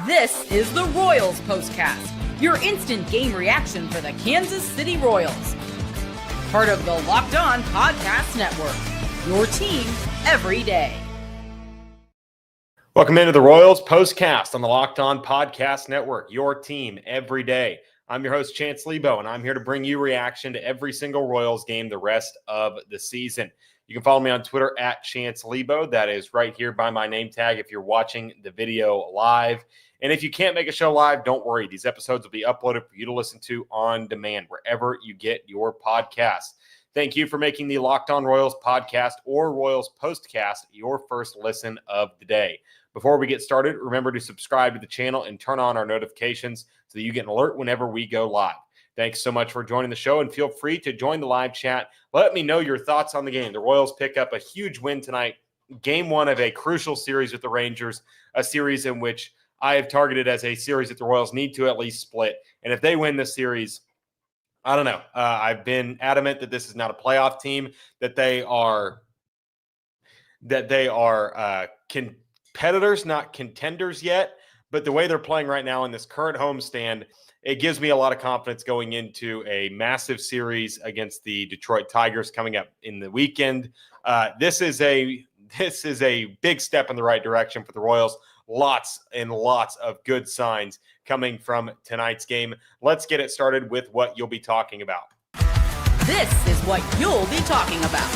This is the Royals POSTCAST, your instant game reaction for the Kansas City Royals. Part of the Locked On Podcast Network, your team every day. Welcome into the Royals POSTCAST on the Locked On Podcast Network, your team every day. I'm your host, Chance Liebau, and I'm here to bring you reaction to every single Royals game the rest of the season. You can follow me on Twitter at Chance Liebau. That is right here by my name tag if you're watching the video live. And if you can't make a show live, don't worry. These episodes will be uploaded for you to listen to on demand, wherever you get your podcast. Thank you for making the Locked On Royals podcast or Royals POSTCAST your first listen of the day. Before we get started, remember to subscribe to the channel and turn on our notifications so that you get an alert whenever we go live. Thanks so much for joining the show, and feel free to join the live chat. Let me know your thoughts on the game. The Royals pick up a huge win tonight, game one of a crucial series with the Rangers, a series in which I have targeted as a series that the Royals need to at least split. And if they win this series, I don't know. I've been adamant that this is not a playoff team, that they are competitors, not contenders yet. But the way they're playing right now in this current homestand, it gives me a lot of confidence going into a massive series against the Detroit Tigers coming up in the weekend. This is a big step in the right direction for the Royals. Lots and lots of good signs coming from tonight's game. Let's get it started with what you'll be talking about. This is what you'll be talking about.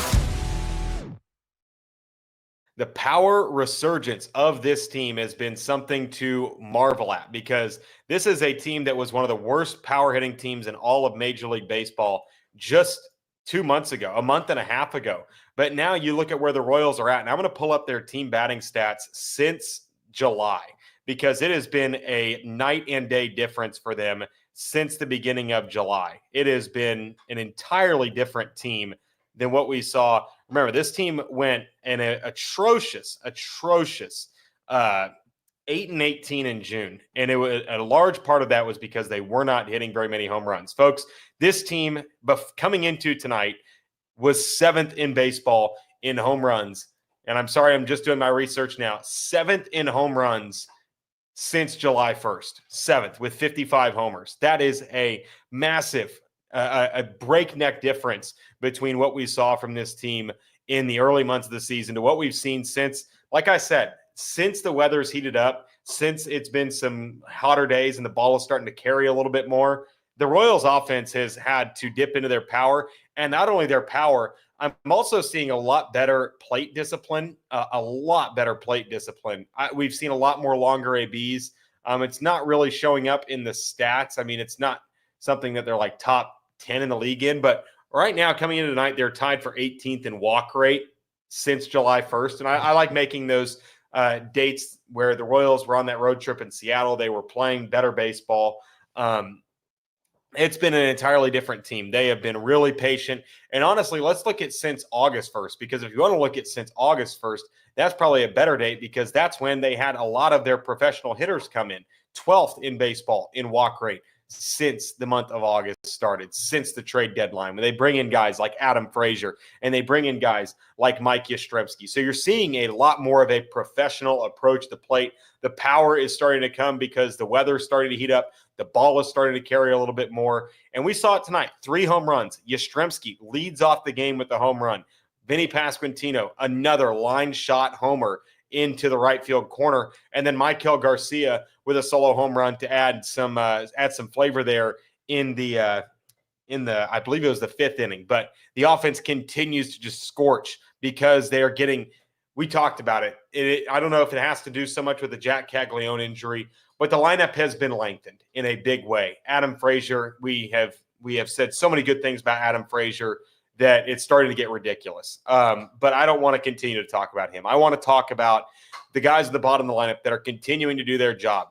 The power resurgence of this team has been something to marvel at, because this is a team that was one of the worst power hitting teams in all of Major League Baseball just 2 months ago, a month and a half ago. But now you look at where the Royals are at, and I'm going to pull up their team batting stats since July, because it has been a night and day difference for them since the beginning of July. It has been an entirely different team than what we saw. Remember, this team went in an atrocious 8-18 in June. And it was a large part of that was because they were not hitting very many home runs. Folks, this team coming into tonight was seventh in baseball in home runs. And I'm sorry, I'm just doing my research now. Seventh in home runs since July 1st. Seventh with 55 homers. That is a massive a breakneck difference between what we saw from this team in the early months of the season to what we've seen since, like I said, since the weather's heated up, since it's been some hotter days and the ball is starting to carry a little bit more. The Royals offense has had to dip into their power, and not only their power, I'm also seeing a lot better plate discipline, We've seen a lot more longer ABs. It's not really showing up in the stats. I mean, it's not something that they're like top 10 in the league in, but right now coming into tonight, they're tied for 18th in walk rate since July 1st. And I like making those dates where the Royals were on that road trip in Seattle. They were playing better baseball. It's been an entirely different team. They have been really patient. And honestly, let's look at since August 1st, because if you want to look at since August 1st, that's probably a better date, because that's when they had a lot of their professional hitters come in. 12th in baseball in walk rate since the month of August started, since the trade deadline, when they bring in guys like Adam Frazier and they bring in guys like Mike Yastrzemski. So you're seeing a lot more of a professional approach to the plate. The power is starting to come because the weather is starting to heat up. The ball is starting to carry a little bit more. And we saw it tonight, 3 home runs. Yastrzemski leads off the game with the home run. Vinnie Pasquantino, another line shot homer into the right field corner, and then Maikel Garcia with a solo home run to add some flavor there in the I believe it was the 5th inning. But the offense continues to just scorch because they are getting. We talked about it. I don't know if it has to do so much with the Jack Caglione injury, but the lineup has been lengthened in a big way. Adam Frazier, we have said so many good things about Adam Frazier that it's starting to get ridiculous. But I don't want to continue to talk about him. I want to talk about the guys at the bottom of the lineup that are continuing to do their job.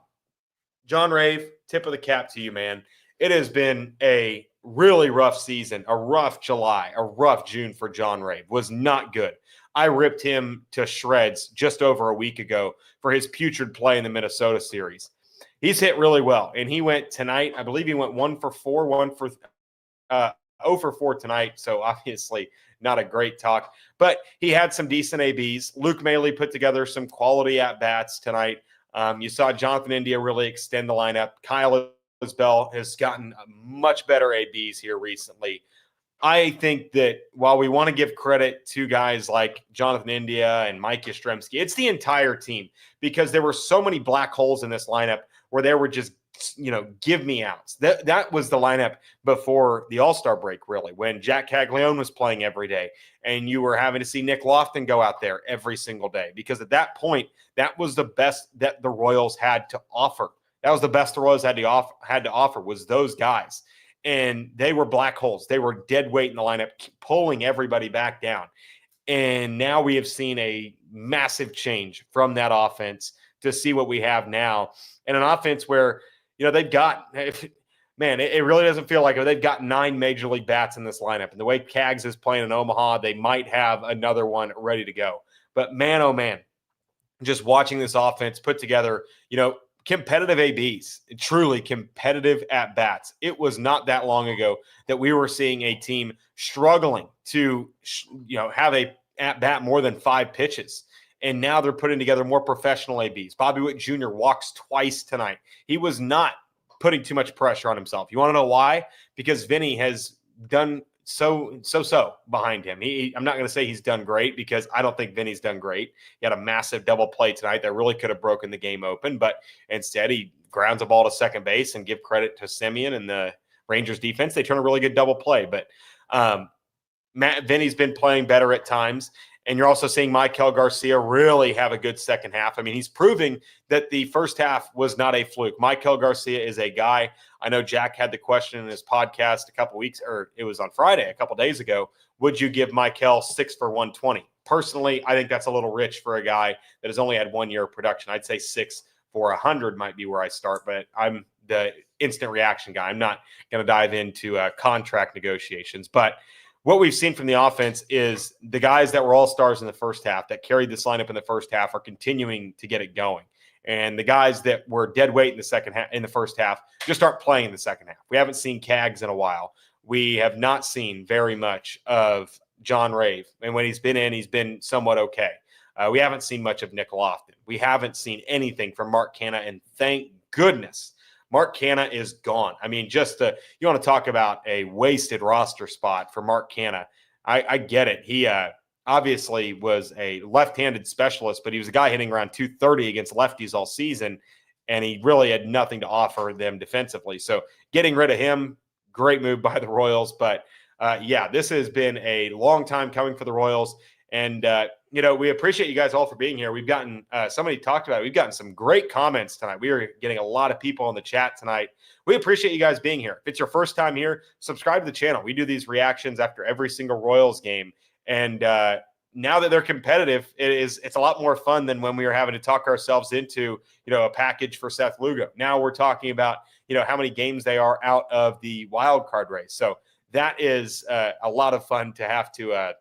John Rave, tip of the cap to you, man. It has been a really rough season, a rough July, a rough June for John Rave. Was not good. I ripped him to shreds just over a week ago for his putrid play in the Minnesota series. He's hit really well, and he went tonight. I believe he went 1 for 4, 0 for 4 tonight, so obviously not a great talk. But he had some decent ABs. Luke Maile put together some quality at-bats tonight. You saw Jonathan India really extend the lineup. Kyle Isbell has gotten much better ABs here recently. I think that while we want to give credit to guys like Jonathan India and Mike Yastrzemski, it's the entire team, because there were so many black holes in this lineup where they were just, give me outs. That was the lineup before the All-Star break, really, when Jack Caglione was playing every day and you were having to see Nick Lofton go out there every single day, because at that point, that was the best that the Royals had to offer. That was the best the Royals had to offer was those guys. And they were black holes. They were dead weight in the lineup, pulling everybody back down. And now we have seen a massive change from that offense to see what we have now. And an offense where, they've got, man, it really doesn't feel like it. They've got 9 major league bats in this lineup. And the way Cags is playing in Omaha, they might have another one ready to go. But man, oh man, just watching this offense put together, competitive ABs, truly competitive at bats. It was not that long ago that we were seeing a team struggling to, have a at bat more than 5 pitches. And now they're putting together more professional ABs. Bobby Witt Jr. walks twice tonight. He was not putting too much pressure on himself. You want to know why? Because Vinnie has done so behind him. I'm not going to say he's done great, because I don't think Vinny's done great. He had a massive double play tonight that really could have broken the game open, but instead he grounds a ball to second base, and give credit to Simeon and the Rangers defense. They turn a really good double play, but Vinny's been playing better at times. And you're also seeing Maikel Garcia really have a good second half. I mean, he's proving that the first half was not a fluke. Maikel Garcia is a guy. I know Jack had the question in his podcast it was on Friday, a couple days ago. Would you give Maikel 6 for 120? Personally, I think that's a little rich for a guy that has only had 1 year of production. I'd say 6 for 100 might be where I start, but I'm the instant reaction guy. I'm not going to dive into contract negotiations, but what we've seen from the offense is the guys that were all-stars in the first half, that carried this lineup in the first half, are continuing to get it going. And the guys that were dead weight in the first half just aren't playing in the second half. We haven't seen Cags in a while. We have not seen very much of John Rave. And when he's been in, he's been somewhat okay. We haven't seen much of Nick Lofton. We haven't seen anything from Mark Canha, and thank goodness Mark Canha is gone. I mean, you want to talk about a wasted roster spot for Mark Canha. I get it. He obviously was a left-handed specialist, but he was a guy hitting around 230 against lefties all season, and he really had nothing to offer them defensively. So getting rid of him, great move by the Royals. But, this has been a long time coming for the Royals. And, we appreciate you guys all for being here. We've gotten, somebody talked about it. We've gotten some great comments tonight. We are getting a lot of people in the chat tonight. We appreciate you guys being here. If it's your first time here, subscribe to the channel. We do these reactions after every single Royals game. And now that they're competitive, it's a lot more fun than when we were having to talk ourselves into, a package for Seth Lugo. Now we're talking about, how many games they are out of the wild card race. So that is a lot of fun to have to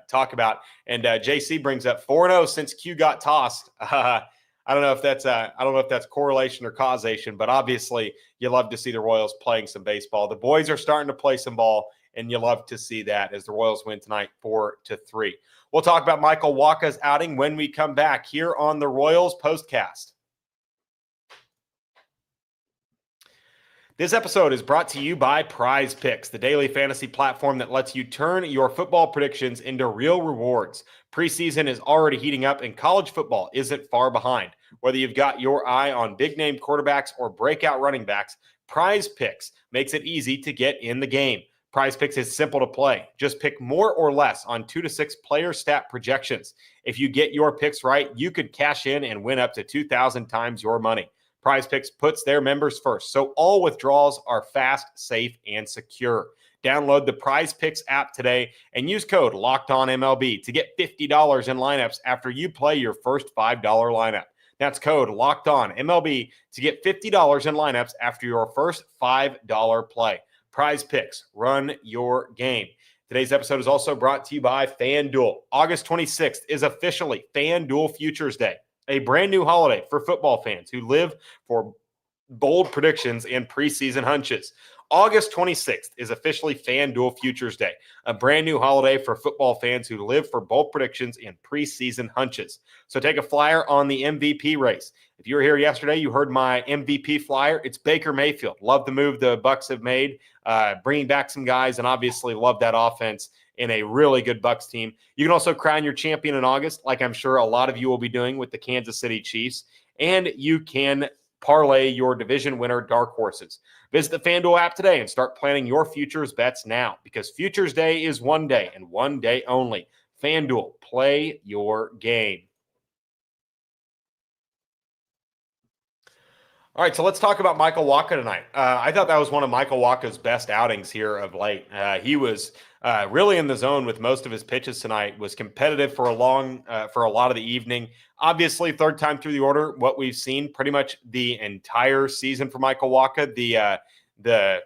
talk about. And JC brings up 4-0 since Q got tossed. I don't know if that's correlation or causation, but obviously you love to see the Royals playing some baseball. The boys are starting to play some ball, and you love to see that as the Royals win tonight 4-3. We'll talk about Michael Wacha's outing when we come back here on the Royals Postcast. This episode is brought to you by PrizePicks, the daily fantasy platform that lets you turn your football predictions into real rewards. Preseason is already heating up, and college football isn't far behind. Whether you've got your eye on big-name quarterbacks or breakout running backs, PrizePicks makes it easy to get in the game. PrizePicks is simple to play. Just pick more or less on 2 to 6 player stat projections. If you get your picks right, you could cash in and win up to 2,000 times your money. PrizePicks puts their members first, so all withdrawals are fast, safe, and secure. Download the PrizePicks app today and use code LOCKEDONMLB to get $50 in lineups after you play your first $5 lineup. That's code LOCKEDONMLB to get $50 in lineups after your first $5 play. PrizePicks, run your game. Today's episode is also brought to you by FanDuel. August 26th is officially FanDuel Futures Day, a brand new holiday for football fans who live for bold predictions and preseason hunches. August 26th is officially FanDuel Futures Day, a brand new holiday for football fans who live for bold predictions and preseason hunches. So take a flyer on the MVP race. If you were here yesterday, you heard my MVP flyer. It's Baker Mayfield. Love the move the Bucs have made, bringing back some guys, and obviously love that offense in a really good Bucs team. You can also crown your champion in August, like I'm sure a lot of you will be doing with the Kansas City Chiefs, and you can parlay your division winner dark horses. Visit the FanDuel app today and start planning your futures bets now, because Futures Day is one day and one day only. FanDuel, play your game. All right, so let's talk about Maikel Waka tonight. I thought that was one of Maikel Waka's best outings here of late. He was really in the zone with most of his pitches tonight, was competitive for a lot of the evening. Obviously, third time through the order, what we've seen pretty much the entire season for Maikel Waka. The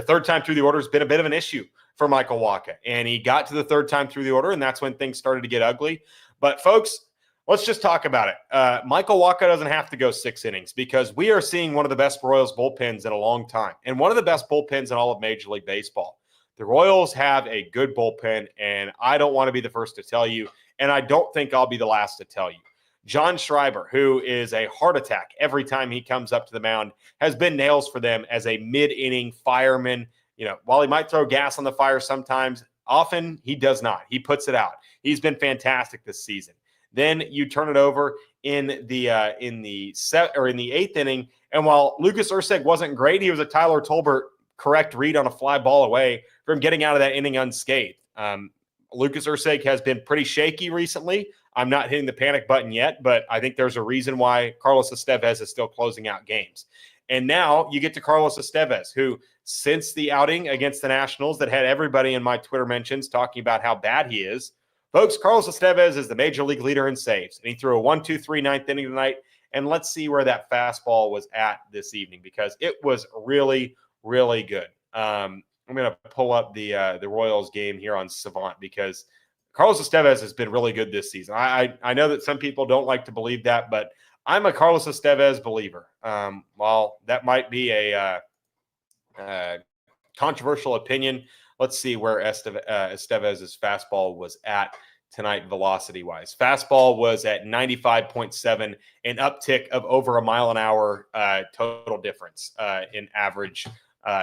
third time through the order has been a bit of an issue for Maikel Waka, and he got to the third time through the order, and that's when things started to get ugly. But folks, let's just talk about it. Maikel Waka doesn't have to go 6 innings, because we are seeing one of the best Royals bullpens in a long time, and one of the best bullpens in all of Major League Baseball. The Royals have a good bullpen, and I don't want to be the first to tell you, and I don't think I'll be the last to tell you. John Schreiber, who is a heart attack every time he comes up to the mound, has been nails for them as a mid-inning fireman. You know, while he might throw gas on the fire sometimes, often he does not. He puts it out. He's been fantastic this season. Then you turn it over in the 8th inning, and while Lucas Erceg wasn't great, he was a Tyler Tolbert correct read on a fly ball away from getting out of that inning unscathed. Lucas Erceg has been pretty shaky recently. I'm not hitting the panic button yet, but I think there's a reason why Carlos Estevez is still closing out games. And now you get to Carlos Estevez, who since the outing against the Nationals that had everybody in my Twitter mentions talking about how bad he is, folks, Carlos Estevez is the major league leader in saves. And he threw a 1-2-3 ninth inning tonight. And let's see where that fastball was at this evening, because it was really, really good. I'm going to pull up the Royals game here on Savant, because Carlos Estevez has been really good this season. I know that some people don't like to believe that, but I'm a Carlos Estevez believer. While that might be a controversial opinion, let's see where Estevez's fastball was at tonight velocity-wise. Fastball was at 95.7, an uptick of over a mile an hour total difference in average.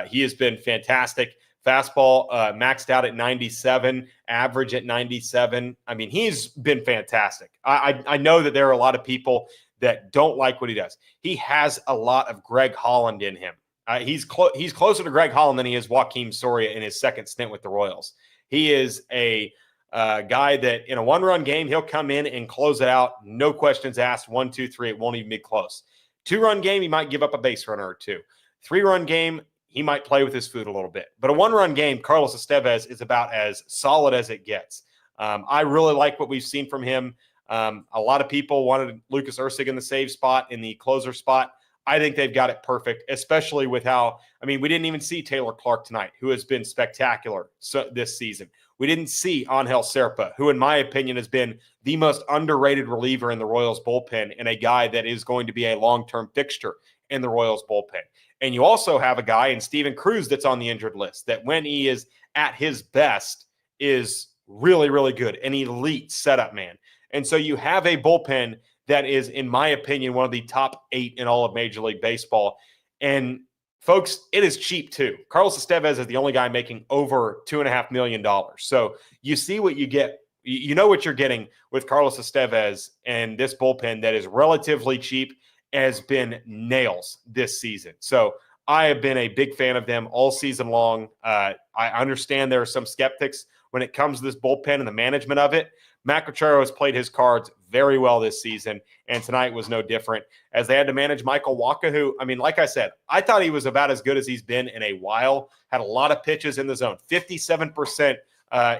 He has been fantastic. Fastball maxed out at 97, average at 97. I mean, he's been fantastic. I know that there are a lot of people that don't like what he does. He has a lot of Greg Holland in him. He's closer to Greg Holland than he is Joakim Soria in his second stint with the Royals. He is a guy that in a one-run game, he'll come in and close it out. No questions asked. 1, 2, 3. It won't even be close. 2-run game, he might give up a base runner or two. 3-run game, he might play with his food a little bit. But a 1-run game, Carlos Estevez is about as solid as it gets. I really like what we've seen from him. A lot of people wanted Lucas Erceg in the save spot, in the closer spot. I think they've got it perfect, especially with how, I mean, we didn't even see Taylor Clark tonight, who has been spectacular this season. We didn't see Angel Serpa, who in my opinion has been the most underrated reliever in the Royals bullpen, and a guy that is going to be a long-term fixture in the Royals bullpen. And you also have a guy in Steven Cruz that's on the injured list that when he is at his best is really, really good, an elite setup man. And so you have a bullpen that is, in my opinion, one of the top 8 in all of Major League Baseball. And folks, it is cheap too. Carlos Estevez is the only guy making over $2.5 million. So you see what you get. You know what you're getting with Carlos Estevez, and this bullpen that is relatively cheap has been nails this season. So I have been a big fan of them all season long. I understand there are some skeptics when it comes to this bullpen and the management of it. Matt Quatraro has played his cards very well this season, and tonight was no different, as they had to manage Maikel Waka, who, I mean, like I said, I thought he was about as good as he's been in a while. Had a lot of pitches in the zone, 57%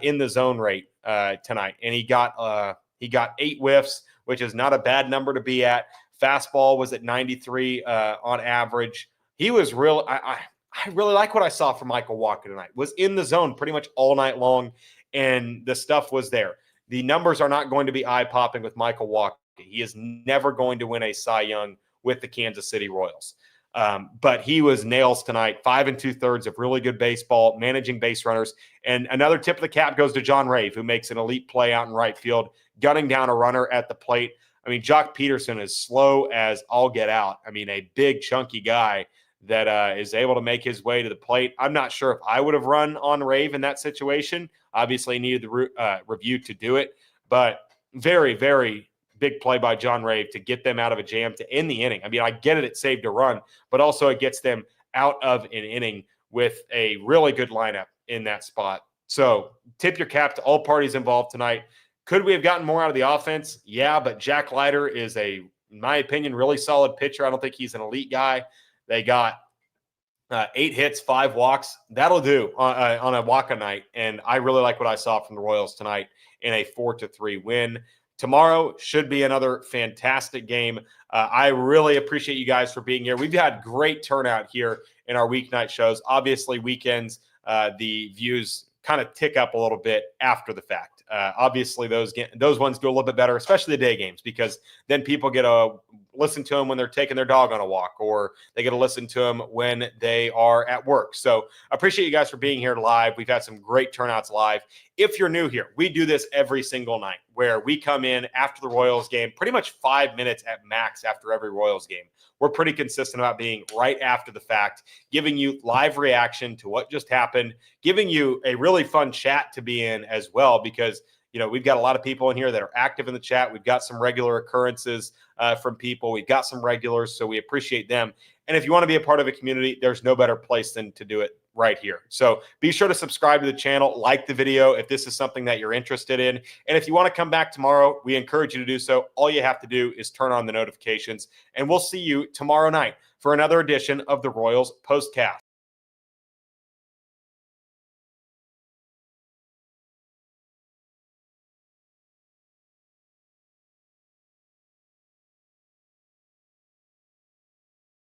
in the zone rate tonight, and he got 8 whiffs, which is not a bad number to be at. Fastball was at 93 on average. He was real. I really like what I saw from Maikel Waka tonight. Was in the zone pretty much all night long, and the stuff was there. The numbers are not going to be eye-popping with Maikel Waka. He is never going to win a Cy Young with the Kansas City Royals. But he was nails tonight, 5 2/3 of really good baseball, managing base runners. And another tip of the cap goes to John Rave, who makes an elite play out in right field, gunning down a runner at the plate. I mean, Jock Peterson is slow as all get out. I mean, a big, chunky guy that is able to make his way to the plate. I'm not sure if I would have run on Rave in that situation. Obviously, needed the review to do it. But very, very big play by John Rave to get them out of a jam to end the inning. I mean, I get it, it saved a run, but also it gets them out of an inning with a really good lineup in that spot. So tip your cap to all parties involved tonight. Could we have gotten more out of the offense? Yeah, but Jack Leiter is in my opinion, really solid pitcher. I don't think he's an elite guy. They got 8 hits, 5 walks. That'll do on a walk-a night. And I really like what I saw from the Royals tonight in a 4-3 win. Tomorrow should be another fantastic game. I really appreciate you guys for being here. We've had great turnout here in our weeknight shows. Obviously, weekends, the views kind of tick up a little bit after the fact. Obviously, those ones do a little bit better, especially the day games, because then people get to listen to them when they're taking their dog on a walk, or they get to listen to them when they are at work. So I appreciate you guys for being here live. We've had some great turnouts live. If you're new here, we do this every single night where we come in after the Royals game, pretty much 5 minutes at max after every Royals game. We're pretty consistent about being right after the fact, giving you live reaction to what just happened, giving you a really fun chat to be in as well, because we've got a lot of people in here that are active in the chat. We've got some regular occurrences from people. We've got some regulars, so we appreciate them. And if you want to be a part of a community, there's no better place than to do it right here. So be sure to subscribe to the channel, like the video if this is something that you're interested in. And if you want to come back tomorrow, we encourage you to do so. All you have to do is turn on the notifications, and we'll see you tomorrow night for another edition of the Royals Postcast.